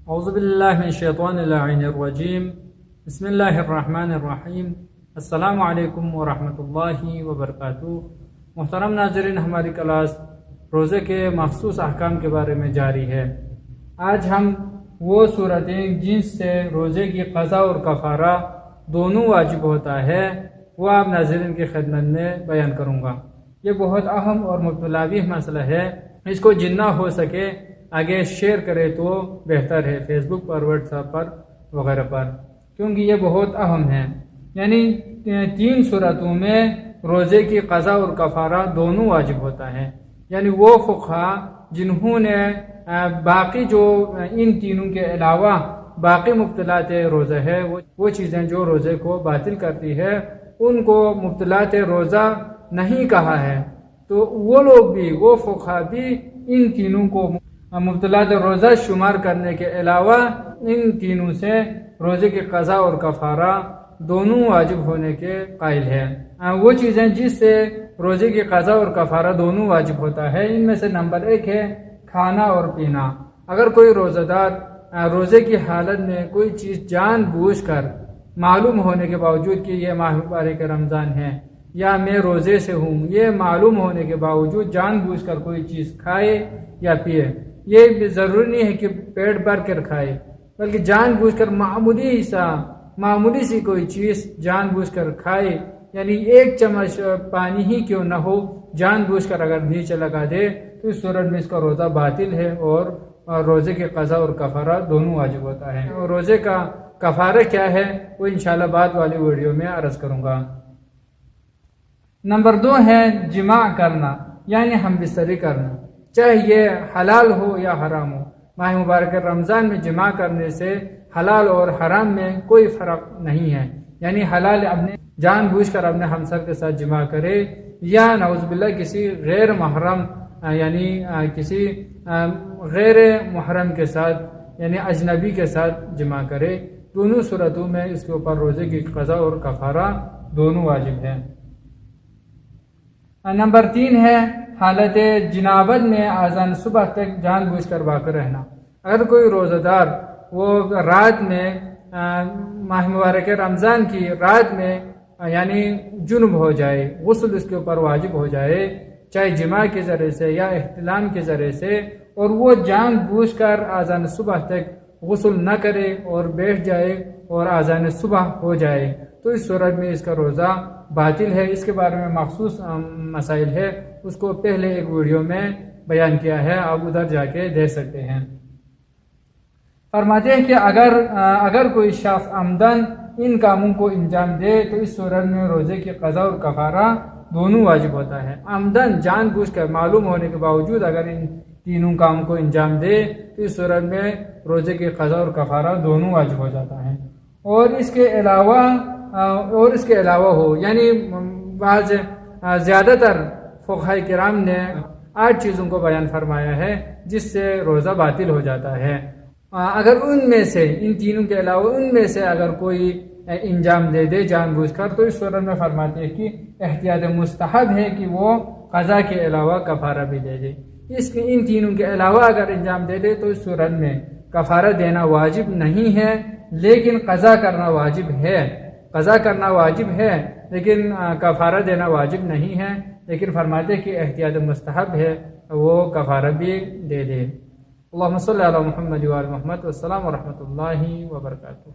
اعوذ باللہ من الشیطان اللعین الرجیم بسم اللہ الرحمن الرحیم السلام علیکم ورحمۃ اللہ وبرکاتہ۔ محترم ناظرین، ہماری کلاس روزے کے مخصوص احکام کے بارے میں جاری ہے۔ آج ہم وہ صورتیں جن سے روزے کی قضا اور کفارہ دونوں واجب ہوتا ہے وہ آپ ناظرین کی خدمت میں بیان کروں گا۔ یہ بہت اہم اور مطلبی مسئلہ ہے، اس کو جتنا ہو سکے آگے شیئر کرے تو بہتر ہے، فیس بک پر، واٹس ایپ پر وغیرہ پر، کیونکہ یہ بہت اہم ہے۔ یعنی 3 صورتوں میں روزے کی قضا اور کفارہ دونوں واجب ہوتا ہے۔ یعنی وہ فقہا جنہوں نے باقی جو ان تینوں کے علاوہ باقی مبطلات روزہ ہے، وہ چیزیں جو روزے کو باطل کرتی ہے، ان کو مبطلات روزہ نہیں کہا ہے، تو وہ لوگ بھی، وہ فقہا بھی ان تینوں کو مبطلات روزہ شمار کرنے کے علاوہ ان تینوں سے روزے کی قضا اور کفارہ دونوں واجب ہونے کے قائل ہے۔ وہ چیزیں جس سے روزے کی قضا اور کفارہ دونوں واجب ہوتا ہے، ان میں سے نمبر 1 ہے کھانا اور پینا۔ اگر کوئی روزہ دار روزے کی حالت میں کوئی چیز جان بوجھ کر، معلوم ہونے کے باوجود کہ یہ ماہ مبارک رمضان ہے یا میں روزے سے ہوں، یہ معلوم ہونے کے باوجود جان بوجھ کر کوئی چیز کھائے یا پیے، یہ ضروری نہیں ہے کہ پیٹ بھر کر کھائے، بلکہ جان بوجھ کر معمولی سی کوئی چیز جان بوجھ کر کھائے، یعنی 1 چمچ پانی ہی کیوں نہ ہو، جان بوجھ کر اگر نیچے لگا دے تو اس صورت میں اس کا روزہ باطل ہے اور روزے کے قضا اور کفارہ دونوں واجب ہوتا ہے۔ اور روزے کا کفارہ کیا ہے وہ انشاءاللہ بعد والی ویڈیو میں عرض کروں گا۔ نمبر 2 ہے جماع کرنا، یعنی ہم بستری کرنا، چاہے یہ حلال ہو یا حرام ہو۔ ماہ مبارک رمضان میں جماع کرنے سے حلال اور حرام میں کوئی فرق نہیں ہے۔ یعنی حلال اپنے جان بوجھ کر اپنے ہمسر کے ساتھ جماع کرے یا نعوذ باللہ کسی غیر محرم، یعنی کسی غیر محرم کے ساتھ، یعنی اجنبی کے ساتھ جماع کرے، دونوں صورتوں میں اس کے اوپر روزے کی قضا اور کفارہ دونوں واجب ہے۔ نمبر 3 ہے حالت جنابت میں اذان صبح تک جان بوجھ کر باقی رہنا۔ اگر کوئی روزہ دار وہ رات میں ماہ مبارک رمضان کی رات میں یعنی جنب ہو جائے، غسل اس کے اوپر واجب ہو جائے، چاہے جماع کے ذریعے سے یا احتلام کے ذریعے سے، اور وہ جان بوجھ کر اذان صبح تک غسل نہ کرے اور بیٹھ جائے اور اذان صبح ہو جائے، تو اس صورت میں اس کا روزہ باطل ہے۔ اس کے بارے میں مخصوص مسائل ہے، اس کو پہلے ایک ویڈیو میں بیان کیا ہے، آپ ادھر جا کے دیکھ سکتے ہیں۔ فرماتے ہیں کہ اگر کوئی شخص عمدن ان کاموں کو انجام دے تو اس صورت میں روزے کی قضا اور کفارہ دونوں واجب ہوتا ہے۔ عمدن جان بوجھ کر معلوم ہونے کے باوجود اگر ان تینوں کاموں کو انجام دے تو اس صورت میں روزے کی قضا اور کفارہ دونوں واجب ہو جاتا ہے۔ اور اس کے علاوہ ہو، یعنی بعض زیادہ تر فقہاء کرام نے 8 چیزوں کو بیان فرمایا ہے جس سے روزہ باطل ہو جاتا ہے۔ اگر ان میں سے، ان تینوں کے علاوہ ان میں سے اگر کوئی انجام دے دے جان بوجھ کر، تو اس صورت میں فرماتے ہیں کہ احتیاط مستحب ہے کہ وہ قضا کے علاوہ کفارہ بھی دے دے۔ ان تینوں کے علاوہ اگر انجام دے دے تو اس صورت میں کفارہ دینا واجب نہیں ہے، لیکن قضا کرنا واجب ہے۔ قضا کرنا واجب ہے لیکن کفارہ دینا واجب نہیں ہے، لیکن فرماتے کہ احتیاط مستحب ہے، وہ کفارہ بھی دے دے۔ اللہم صلی علی محمد و آل محمد، والسلام ورحمۃ اللہ وبرکاتہ۔